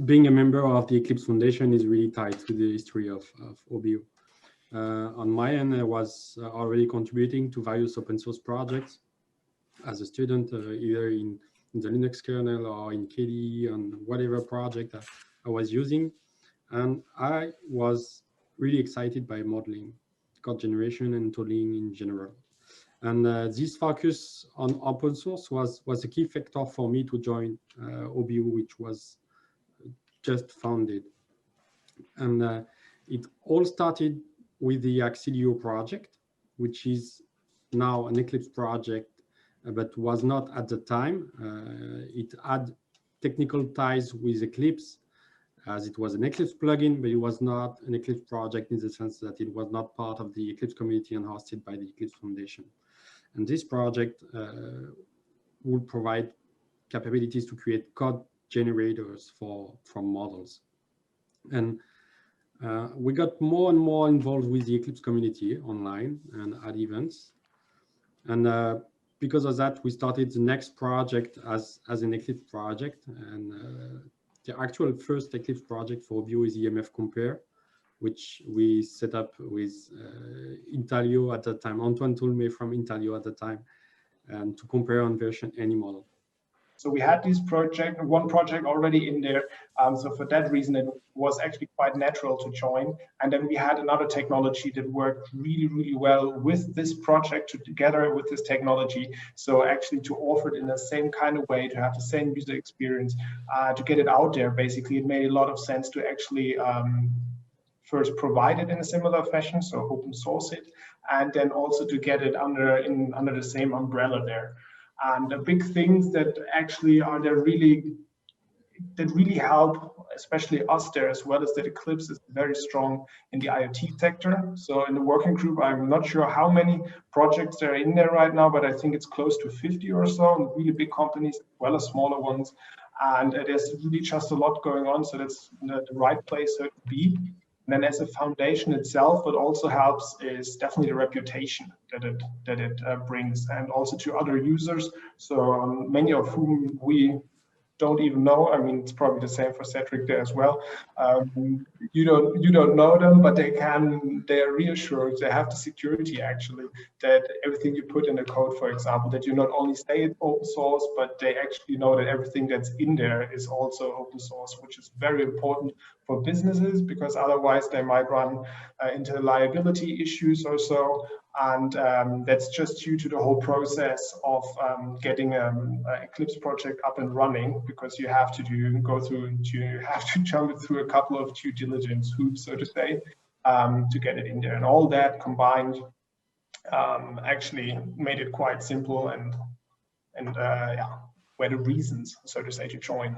being a member of the Eclipse Foundation is really tied to the history of Obeo. On my end, I was already contributing to various open source projects as a student, either in the Linux kernel or in KDE on whatever project I was using. And I was really excited by modeling, code generation, and tooling in general. And this focus on open source was a key factor for me to join Obeo, which was just founded. And it all started with the Cedalo project, which is now an Eclipse project, but was not at the time. It had technical ties with Eclipse, as it was an Eclipse plugin, but it was not an Eclipse project in the sense that it was not part of the Eclipse community and hosted by the Eclipse Foundation. And this project would provide capabilities to create code generators from models. And we got more and more involved with the Eclipse community online and at events. And because of that, we started the next project as an Eclipse project. And the actual first Eclipse project for Obeo is EMF Compare, which we set up with Intalio at the time, Antoine Toulmé from Intalio at the time, and to compare on version any model. So we had this one project already in there. So for that reason, it was actually quite natural to join. And then we had another technology that worked really, really well with this project together with this technology. So actually to offer it in the same kind of way, to have the same user experience, to get it out there, basically, it made a lot of sense to actually first provide it in a similar fashion, so open source it, and then also to get it under the same umbrella there. And the big things that actually are there that really help, especially us there, as well as that Eclipse is very strong in the IoT sector. So in the working group, I'm not sure how many projects are in there right now, but I think it's close to 50 or so, and really big companies as well as smaller ones. And there's really just a lot going on, so that's the right place to be. And then as a foundation itself, what also helps is definitely the reputation that it brings, and also to other users. So many of whom we don't even know. I mean, it's probably the same for Cedric there as well. You don't know them, but they're reassured. They have the security actually that everything you put in the code, for example, that you not only say it's open source, but they actually know that everything that's in there is also open source, which is very important for businesses, because otherwise they might run into liability issues or so. And that's just due to the whole process of getting an Eclipse project up and running, because you have to jump through a couple of due diligence hoops, so to say, to get it in there. And all that combined actually made it quite simple and were the reasons, so to say, to join.